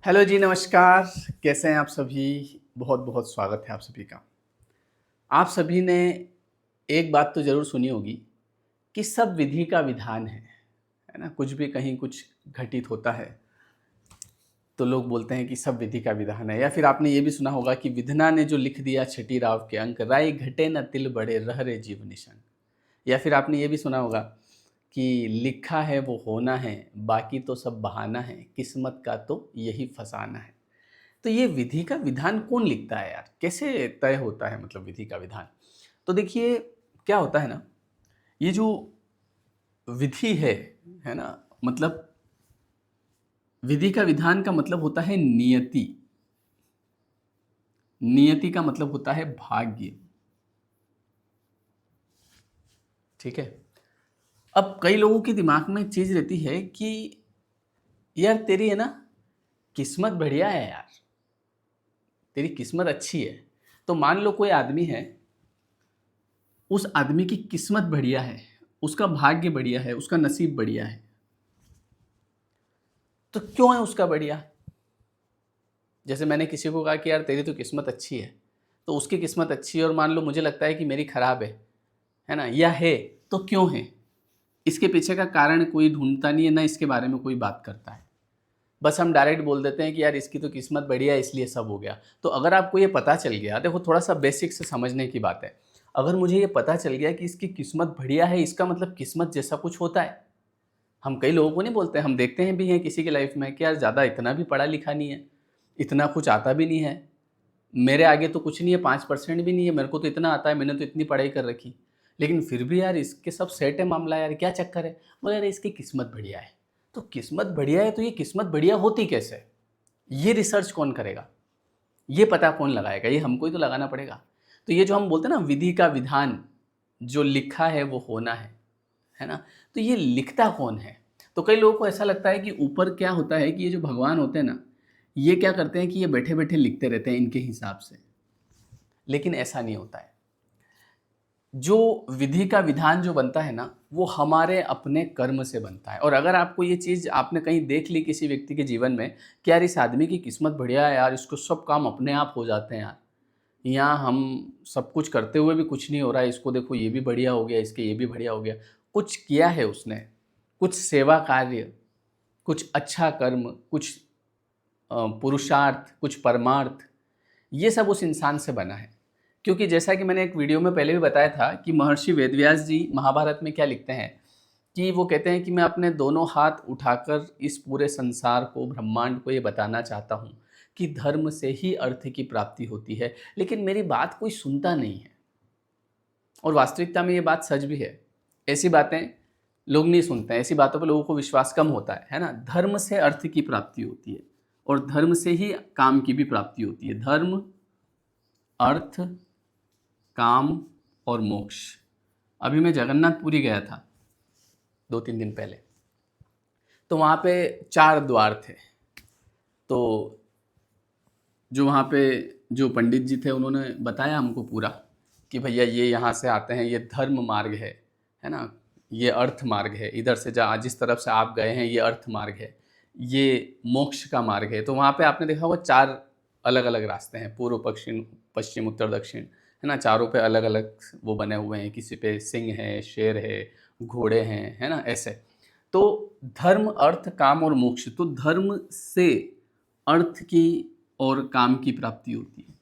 Hello जी, नमस्कार। कैसे हैं आप सभी? बहुत बहुत स्वागत है आप सभी का। आप सभी ने एक बात तो ज़रूर सुनी होगी कि सब विधि का विधान है ना? कुछ भी कहीं कुछ घटित होता है तो लोग बोलते हैं कि सब विधि का विधान है। या फिर आपने ये भी सुना होगा कि विधना ने जो लिख दिया छठी राव के अंक, राय घटे न तिल बढ़े रह रे जीव निशंक। या फिर आपने ये भी सुना होगा कि लिखा है वो होना है, बाकी तो सब बहाना है, किस्मत का तो यही फसाना है। तो ये विधि का विधान कौन लिखता है यार? कैसे तय होता है मतलब विधि का विधान? तो देखिए, क्या होता है ना, ये जो विधि है ना? मतलब विधि का विधान का मतलब होता है नियति। नियति का मतलब होता है भाग्य। ठीक है? अब कई लोगों के दिमाग में एक चीज़ रहती है कि यार तेरी है ना, किस्मत बढ़िया है यार, तेरी किस्मत अच्छी है। तो मान लो कोई आदमी है, उस आदमी की किस्मत बढ़िया है, उसका भाग्य बढ़िया है, उसका नसीब बढ़िया है। तो क्यों है उसका बढ़िया? जैसे मैंने किसी को कहा कि यार तेरी तो किस्मत अच्छी है, तो उसकी किस्मत अच्छी है और मान लो मुझे लगता है कि मेरी खराब है ना, या है, तो क्यों है? इसके पीछे का कारण कोई ढूंढता नहीं है, ना इसके बारे में कोई बात करता है। बस हम डायरेक्ट बोल देते हैं कि यार इसकी तो किस्मत बढ़िया है इसलिए सब हो गया। तो अगर आपको ये पता चल गया, देखो थोड़ा सा बेसिक से समझने की बात है। अगर मुझे ये पता चल गया कि इसकी किस्मत बढ़िया है, इसका मतलब किस्मत जैसा कुछ होता है। हम कई लोगों को नहीं बोलते, हम देखते हैं भी हैं किसी की लाइफ में कि यार ज़्यादा इतना भी पढ़ा लिखा नहीं है, इतना कुछ आता भी नहीं है, मेरे आगे तो कुछ नहीं है, 5% भी नहीं है, मेरे को तो इतना आता है, मैंने तो इतनी पढ़ाई कर रखी, लेकिन फिर भी यार इसके सब सेट है मामला, यार क्या चक्कर है? बोले यार इसकी किस्मत बढ़िया है। तो किस्मत बढ़िया है तो ये किस्मत बढ़िया होती कैसे? ये रिसर्च कौन करेगा? ये पता कौन लगाएगा? ये हमको ही तो लगाना पड़ेगा। तो ये जो हम बोलते हैं ना विधि का विधान, जो लिखा है वो होना है ना? तो ये लिखता कौन है? तो कई लोगों को ऐसा लगता है कि ऊपर क्या होता है कि ये जो भगवान होते हैं ना, ये क्या करते हैं कि ये बैठे-बैठे लिखते रहते हैं इनके हिसाब से। लेकिन ऐसा नहीं होता है। जो विधि का विधान जो बनता है ना, वो हमारे अपने कर्म से बनता है। और अगर आपको ये चीज़ आपने कहीं देख ली किसी व्यक्ति के जीवन में कि यार इस आदमी की किस्मत बढ़िया है यार, इसको सब काम अपने आप हो जाते हैं यार। यहाँ हम सब कुछ करते हुए भी कुछ नहीं हो रहा है, इसको देखो ये भी बढ़िया हो गया, इसके ये भी बढ़िया हो गया। कुछ किया है उसने, कुछ सेवा कार्य, कुछ अच्छा कर्म, कुछ पुरुषार्थ, कुछ परमार्थ, ये सब उस इंसान से बना है। क्योंकि जैसा कि मैंने एक वीडियो में पहले भी बताया था कि महर्षि वेदव्यास जी महाभारत में क्या लिखते हैं कि वो कहते हैं कि मैं अपने दोनों हाथ उठाकर इस पूरे संसार को, ब्रह्मांड को ये बताना चाहता हूँ कि धर्म से ही अर्थ की प्राप्ति होती है, लेकिन मेरी बात कोई सुनता नहीं है। और वास्तविकता में ये बात सच भी है। ऐसी बातें लोग नहीं सुनते हैं, ऐसी बातों पर लोगों को विश्वास कम होता है ना? धर्म से अर्थ की प्राप्ति होती है और धर्म से ही काम की भी प्राप्ति होती है। धर्म, अर्थ, काम और मोक्ष। अभी मैं जगन्नाथपुरी गया था 2-3 दिन पहले, तो वहाँ पे 4 द्वार थे। तो जो वहाँ पे जो पंडित जी थे उन्होंने बताया हमको पूरा कि भैया ये यहाँ से आते हैं, ये धर्म मार्ग है ना? ये अर्थ मार्ग है, इधर से जा, जिस तरफ से आप गए हैं ये अर्थ मार्ग है, ये मोक्ष का मार्ग है। तो वहाँ पे आपने देखा होगा 4 अलग-अलग रास्ते हैं, पूर्व, पश्चिम, पश्चिम, उत्तर, दक्षिण, है ना? चारों पे अलग-अलग वो बने हुए हैं, किसी पे सिंह है, शेर है, घोड़े हैं, है ना? ऐसे। तो धर्म, अर्थ, काम और मोक्ष, तो धर्म से अर्थ की और काम की प्राप्ति होती है।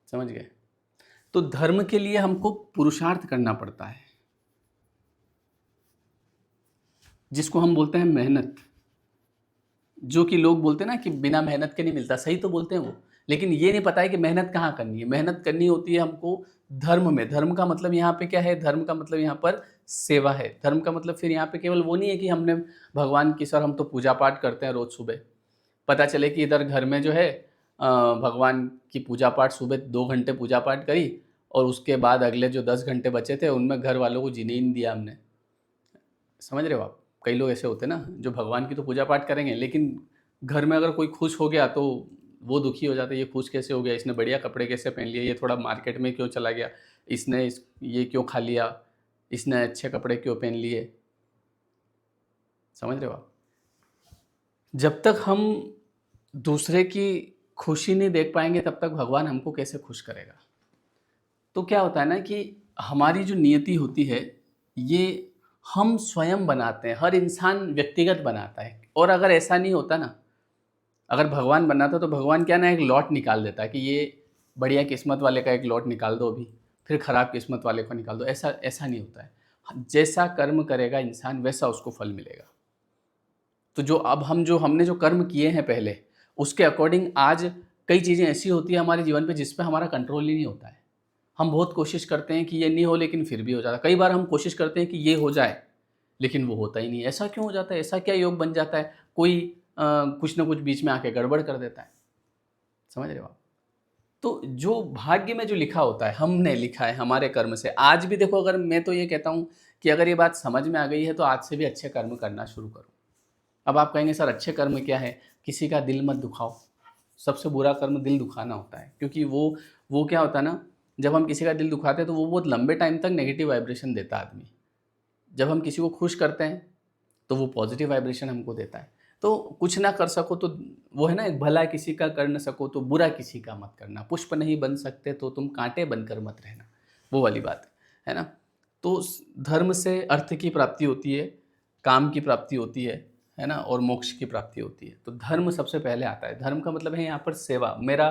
समझ गए? तो धर्म के लिए हमको पुरुषार्थ करना पड़ता है, जिसको हम बोलते हैं मेहनत। जो कि लोग बोलते हैं ना कि बिना मेहनत के नहीं मिलता, सही तो बोलते हैं वो, लेकिन ये नहीं पता है कि मेहनत कहाँ करनी है। मेहनत करनी होती है हमको धर्म में। धर्म का मतलब यहाँ पे क्या है? धर्म का मतलब यहाँ पर सेवा है। धर्म का मतलब फिर यहाँ पे केवल वो नहीं है कि हमने भगवान की, सर हम तो पूजा पाठ करते हैं रोज़ सुबह। पता चले कि इधर घर में जो है भगवान की पूजा पाठ, सुबह 2 घंटे पूजा पाठ करी और उसके बाद अगले जो 10 घंटे बचे थे उनमें घर वालों को जीने ही नहीं दिया हमने। समझ रहे हो आप? कई लोग ऐसे होते हैं ना जो भगवान की तो पूजा पाठ करेंगे, लेकिन घर में अगर कोई खुश हो गया तो वो दुखी हो जाता है, ये खुश कैसे हो गया, इसने बढ़िया कपड़े कैसे पहन लिए, ये थोड़ा मार्केट में क्यों चला गया, ये क्यों खा लिया, इसने अच्छे कपड़े क्यों पहन लिए। समझ रहे हो आप? जब तक हम दूसरे की खुशी नहीं देख पाएंगे तब तक भगवान हमको कैसे खुश करेगा। तो क्या होता है ना कि हमारी जो नियति होती है ये हम स्वयं बनाते हैं, हर इंसान व्यक्तिगत बनाता है। और अगर ऐसा नहीं होता ना, अगर भगवान बनाता तो भगवान क्या ना एक लॉट निकाल देता कि ये बढ़िया किस्मत वाले का एक लॉट निकाल दो अभी, फिर खराब किस्मत वाले को निकाल दो। ऐसा ऐसा नहीं होता है। जैसा कर्म करेगा इंसान वैसा उसको फल मिलेगा। तो जो हमने जो कर्म किए हैं पहले, उसके अकॉर्डिंग आज कई चीज़ें ऐसी होती है हमारे जीवन पे जिस पे हमारा कंट्रोल ही नहीं होता है। हम बहुत कोशिश करते हैं कि ये नहीं हो, लेकिन फिर भी हो जाता है। कई बार हम कोशिश करते हैं कि ये हो जाए, लेकिन वो होता ही नहीं है। ऐसा क्यों हो जाता है? ऐसा क्या योग बन जाता है? कोई कुछ ना कुछ बीच में आके गड़बड़ कर देता है। समझ रहे हो आप? तो जो भाग्य में जो लिखा होता है, हमने लिखा है हमारे कर्म से। आज भी देखो, अगर मैं तो ये कहता हूँ कि अगर ये बात समझ में आ गई है तो आज से भी अच्छे कर्म करना शुरू करो। अब आप कहेंगे सर अच्छे कर्म क्या है? किसी का दिल मत दुखाओ। सबसे बुरा कर्म दिल दुखाना होता है, क्योंकि वो क्या होता है ना, जब हम किसी का दिल दुखाते हैं तो वो बहुत लंबे टाइम तक नेगेटिव वाइब्रेशन देता है आदमी। जब हम किसी को खुश करते हैं तो वो पॉजिटिव वाइब्रेशन हमको देता है। तो कुछ ना कर सको तो वो है ना, एक भला किसी का कर न सको तो बुरा किसी का मत करना, पुष्प नहीं बन सकते तो तुम कांटे बनकर मत रहना, वो वाली बात है ना। तो धर्म से अर्थ की प्राप्ति होती है, काम की प्राप्ति होती है ना, और मोक्ष की प्राप्ति होती है। तो धर्म सबसे पहले आता है। धर्म का मतलब है यहाँ पर सेवा। मेरा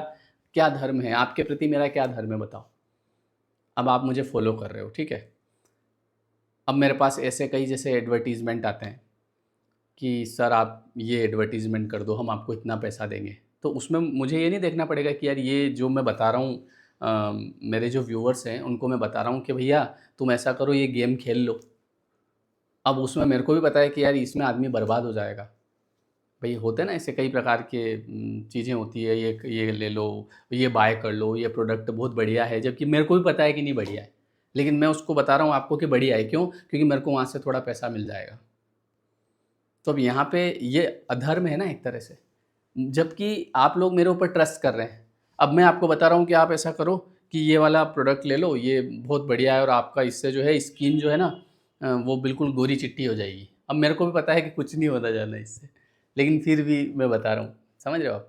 क्या धर्म है आपके प्रति, मेरा क्या धर्म है बताओ। अब आप मुझे फॉलो कर रहे हो, ठीक है। अब मेरे पास ऐसे कई जैसे एडवर्टीज़मेंट आते हैं कि सर आप ये एडवर्टीज़मेंट कर दो, हम आपको इतना पैसा देंगे। तो उसमें मुझे ये नहीं देखना पड़ेगा कि यार ये जो मैं बता रहा हूँ, मेरे जो व्यूअर्स हैं उनको मैं बता रहा हूँ कि भैया तुम ऐसा करो, ये गेम खेल लो। अब उसमें मेरे को भी पता है कि यार इसमें आदमी बर्बाद हो जाएगा। भई होते हैं ना ऐसे कई प्रकार के चीज़ें होती है, ये ले लो, ये बाय कर लो, ये प्रोडक्ट बहुत बढ़िया है, जबकि मेरे को भी पता है कि नहीं बढ़िया है। लेकिन मैं उसको बता रहा हूँ आपको कि बढ़िया है, क्यों? क्योंकि मेरे को वहाँ से थोड़ा पैसा मिल जाएगा। तो अब यहाँ पे ये अधर्म है ना एक तरह से, जबकि आप लोग मेरे ऊपर ट्रस्ट कर रहे हैं। अब मैं आपको बता रहा हूँ कि आप ऐसा करो कि ये वाला प्रोडक्ट ले लो, ये बहुत बढ़िया है और आपका इससे जो है स्किन जो है ना वो बिल्कुल गोरी चिट्टी हो जाएगी। अब मेरे को भी पता है कि कुछ नहीं होता ज़्यादा इससे, लेकिन फिर भी मैं बता रहा हूँ। समझ रहे हो आप?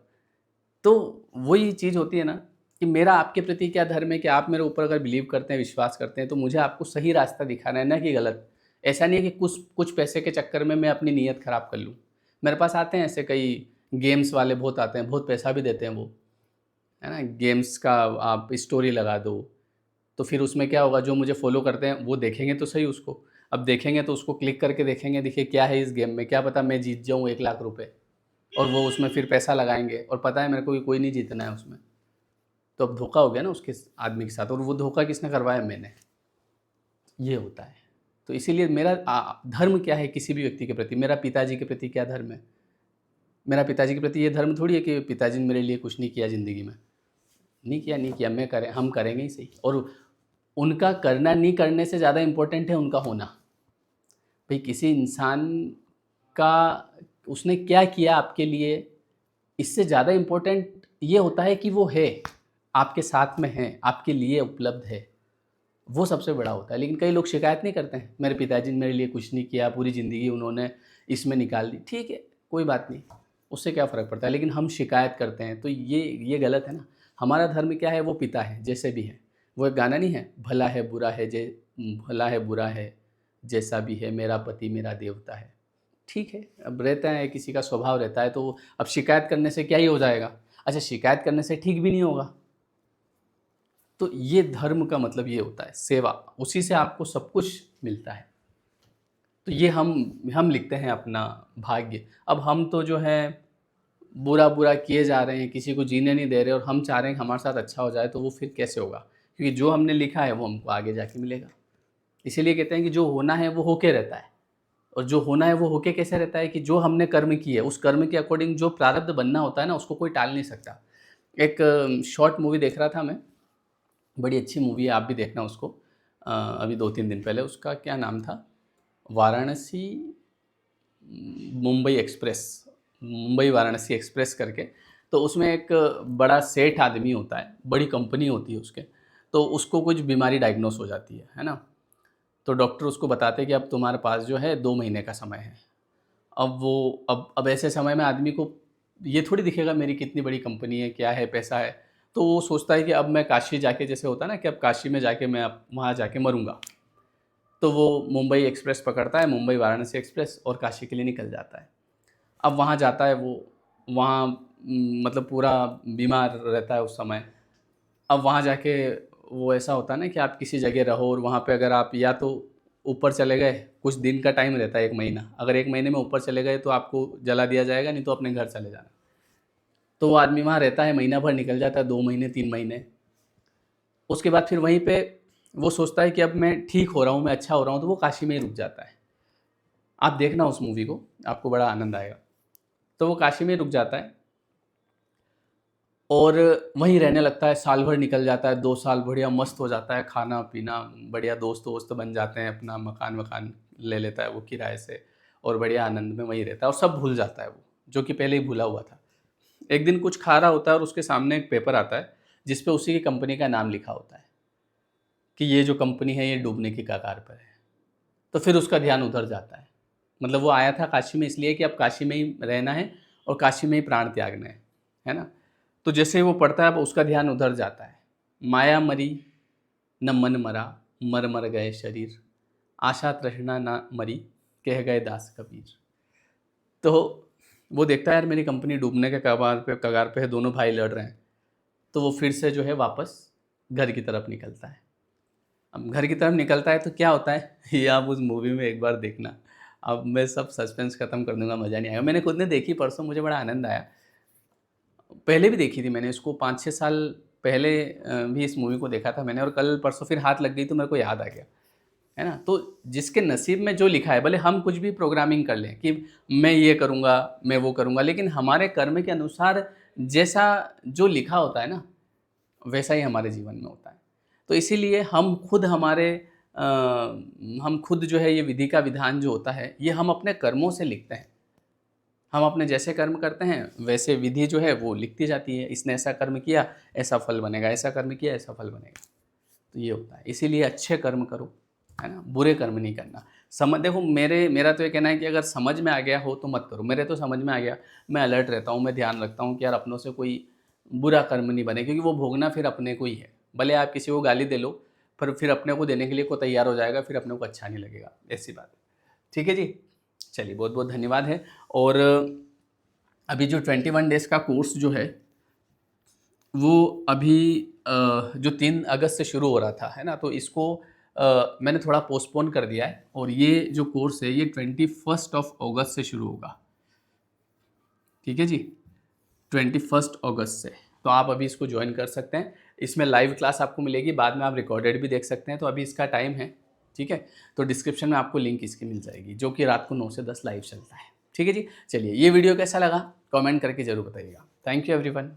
तो वही चीज़ होती है ना कि मेरा आपके प्रति क्या धर्म है कि आप मेरे ऊपर अगर बिलीव करते हैं, विश्वास करते हैं, तो मुझे आपको सही रास्ता दिखाना है, ना कि गलत। ऐसा नहीं है कि कुछ कुछ पैसे के चक्कर में मैं अपनी नीयत ख़राब कर लूँ। मेरे पास आते हैं ऐसे कई गेम्स वाले, बहुत आते हैं, बहुत पैसा भी देते हैं वो, है ना? गेम्स का आप स्टोरी लगा दो, तो फिर उसमें क्या होगा, जो मुझे फ़ॉलो करते हैं वो देखेंगे तो सही उसको। अब देखेंगे तो उसको क्लिक करके देखेंगे, देखिए क्या है इस गेम में, क्या पता मैं जीत जाऊँ 1 लाख रुपए, और वो उसमें फिर पैसा लगाएँगे और पता है मेरे को कि कोई नहीं जीतना है उसमें। तो अब धोखा हो गया ना उसके आदमी के साथ, और वो धोखा किसने करवाया? मैंने। ये होता है। तो इसीलिए मेरा धर्म क्या है किसी भी व्यक्ति के प्रति, मेरा पिताजी के प्रति क्या धर्म है? मेरा पिताजी के प्रति ये धर्म थोड़ी है कि पिताजी ने मेरे लिए कुछ नहीं किया ज़िंदगी में। नहीं किया, हम करेंगे ही सही। और उनका करना नहीं करने से ज़्यादा इम्पोर्टेंट है उनका होना। भई किसी इंसान का उसने क्या किया आपके लिए, इससे ज़्यादा इम्पोर्टेंट ये होता है कि वो है, आपके साथ में है, आपके लिए उपलब्ध है। वो सबसे बड़ा होता है। लेकिन कई लोग शिकायत नहीं करते हैं, मेरे पिताजी ने मेरे लिए कुछ नहीं किया, पूरी ज़िंदगी उन्होंने इसमें निकाल दी। ठीक है, कोई बात नहीं, उससे क्या फ़र्क पड़ता है। लेकिन हम शिकायत करते हैं, तो ये गलत है ना। हमारा धर्म क्या है? वो पिता है, जैसे भी है। वो एक गाना नहीं है, भला है बुरा है भला है बुरा है, जैसा भी है मेरा पति मेरा देवता है। ठीक है, अब रहता है, किसी का स्वभाव रहता है, तो अब शिकायत करने से क्या ही हो जाएगा? अच्छा, शिकायत करने से ठीक भी नहीं होगा। तो ये धर्म का मतलब ये होता है सेवा, उसी से आपको सब कुछ मिलता है। तो ये हम लिखते हैं अपना भाग्य। अब हम तो जो है बुरा बुरा किए जा रहे हैं, किसी को जीने नहीं दे रहे, और हम चाह रहे हैं कि हमारे साथ अच्छा हो जाए, तो वो फिर कैसे होगा? क्योंकि जो हमने लिखा है वो हमको आगे जाके मिलेगा। इसीलिए कहते हैं कि जो होना है वो होके रहता है, और जो होना है वो होके कैसे रहता है कि जो हमने कर्म किए उस कर्म के अकॉर्डिंग जो प्रारब्ध बनना होता है ना, उसको कोई टाल नहीं सकता। एक शॉर्ट मूवी देख रहा था मैं, बड़ी अच्छी मूवी है, आप भी देखना उसको। अभी 2-3 दिन पहले, उसका क्या नाम था, वाराणसी मुंबई एक्सप्रेस, मुंबई वाराणसी एक्सप्रेस करके। तो उसमें एक बड़ा सेठ आदमी होता है, बड़ी कंपनी होती है उसके, तो उसको कुछ बीमारी डायग्नोस हो जाती है ना। तो डॉक्टर उसको बताते हैं कि अब तुम्हारे पास जो है 2 महीने का समय है। अब ऐसे समय में आदमी को ये थोड़ी दिखेगा मेरी कितनी बड़ी कंपनी है, क्या है, पैसा है। तो वो सोचता है कि अब मैं काशी जाके, जैसे होता है ना कि अब काशी में जाके मैं अब वहाँ जाके मरूंगा, तो वो मुंबई एक्सप्रेस पकड़ता है, मुंबई वाराणसी एक्सप्रेस, और काशी के लिए निकल जाता है। अब वहाँ जाता है वो, वहाँ मतलब पूरा बीमार रहता है उस समय। अब वहाँ जाके वो ऐसा होता है ना कि आप किसी जगह रहो और वहाँ पे अगर आप या तो ऊपर चले गए, कुछ दिन का टाइम रहता है, 1 महीना, अगर 1 महीने में ऊपर चले गए तो आपको जला दिया जाएगा, नहीं तो अपने घर चले जाना। तो वो आदमी वहाँ रहता है, महीना भर निकल जाता है, 2 महीने 3 महीने। उसके बाद फिर वहीं पे वो सोचता है कि अब मैं ठीक हो रहा हूँ, मैं अच्छा हो रहा हूँ, तो वो काशी में ही रुक जाता है। आप देखना उस मूवी को, आपको बड़ा आनंद आएगा। तो वो काशी में ही रुक जाता है और वहीं रहने लगता है। साल भर निकल जाता है, 2 साल बढ़िया मस्त हो जाता है, खाना पीना बढ़िया, दोस्त दोस्त बन जाते हैं, अपना मकान वकान ले लेता है वो किराए से, और बढ़िया आनंद में वहीं रहता है और सब भूल जाता है वो, जो कि पहले ही भूला हुआ था। एक दिन कुछ खा रहा होता है और उसके सामने एक पेपर आता है जिस पे उसी की कंपनी का नाम लिखा होता है कि ये जो कंपनी है ये डूबने की कगार पर है। तो फिर उसका ध्यान उधर जाता है। मतलब वो आया था काशी में इसलिए कि अब काशी में ही रहना है और काशी में ही प्राण त्यागना है ना। तो जैसे ही वो पढ़ता है अब उसका ध्यान उधर जाता है। माया मरी न मन मरा, मर मर गए शरीर, आशा तृष्णा ना मरी, कह गए दास कबीर। तो वो देखता है यार मेरी कंपनी डूबने के कगार पे है, दोनों भाई लड़ रहे हैं। तो वो फिर से जो है वापस घर की तरफ निकलता है। अब घर की तरफ निकलता है तो क्या होता है ये आप उस मूवी में एक बार देखना। अब मैं सब सस्पेंस खत्म कर दूंगा, मज़ा नहीं आएगा। मैंने खुद ने देखी परसों, मुझे बड़ा आनंद आया। पहले भी देखी थी मैंने इसको, 5-6 साल पहले भी इस मूवी को देखा था मैंने, और कल परसों फिर हाथ लग गई तो मेरे को याद आ गया, है ना। तो जिसके नसीब में जो लिखा है, भले हम कुछ भी प्रोग्रामिंग कर लें कि मैं ये करूँगा, मैं वो करूँगा, लेकिन हमारे कर्म के अनुसार जैसा जो लिखा होता है ना, वैसा ही हमारे जीवन में होता है। तो इसीलिए हम खुद जो है ये विधि का विधान जो होता है ये हम अपने कर्मों से लिखते हैं। हम अपने जैसे कर्म करते हैं वैसे विधि जो है वो लिखती जाती है, इसने ऐसा कर्म किया ऐसा फल बनेगा, ऐसा कर्म किया ऐसा फल बनेगा। तो ये होता है। इसीलिए अच्छे कर्म करो, है ना, बुरे कर्म नहीं करना। देखो मेरा तो ये कहना है कि अगर समझ में आ गया हो तो मत करो। मेरे तो समझ में आ गया, मैं अलर्ट रहता हूँ, मैं ध्यान रखता हूँ कि यार अपनों से कोई बुरा कर्म नहीं बने, क्योंकि वो भोगना फिर अपने को ही है। भले आप किसी को गाली दे लो, पर फिर अपने को देने के लिए को तैयार हो जाएगा, फिर अपने को अच्छा नहीं लगेगा, ऐसी बात है। ठीक है जी, चलिए बहुत बहुत धन्यवाद है। और अभी जो 21 डेज़ का कोर्स जो है वो अभी जो 3 अगस्त से शुरू हो रहा था, है ना, तो इसको मैंने थोड़ा पोस्टपोन कर दिया है, और ये जो कोर्स है ये 21 अगस्त से शुरू होगा। ठीक है जी, 21 अगस्त से। तो आप अभी इसको ज्वाइन कर सकते हैं। इसमें लाइव क्लास आपको मिलेगी, बाद में आप रिकॉर्डेड भी देख सकते हैं। तो अभी इसका टाइम है, ठीक है, तो डिस्क्रिप्शन में आपको लिंक इसकी मिल जाएगी, जो कि रात को 9 से 10 लाइव चलता है। ठीक है जी, चलिए ये वीडियो कैसा लगा कमेंट करके ज़रूर बताइएगा। Thank you everyone.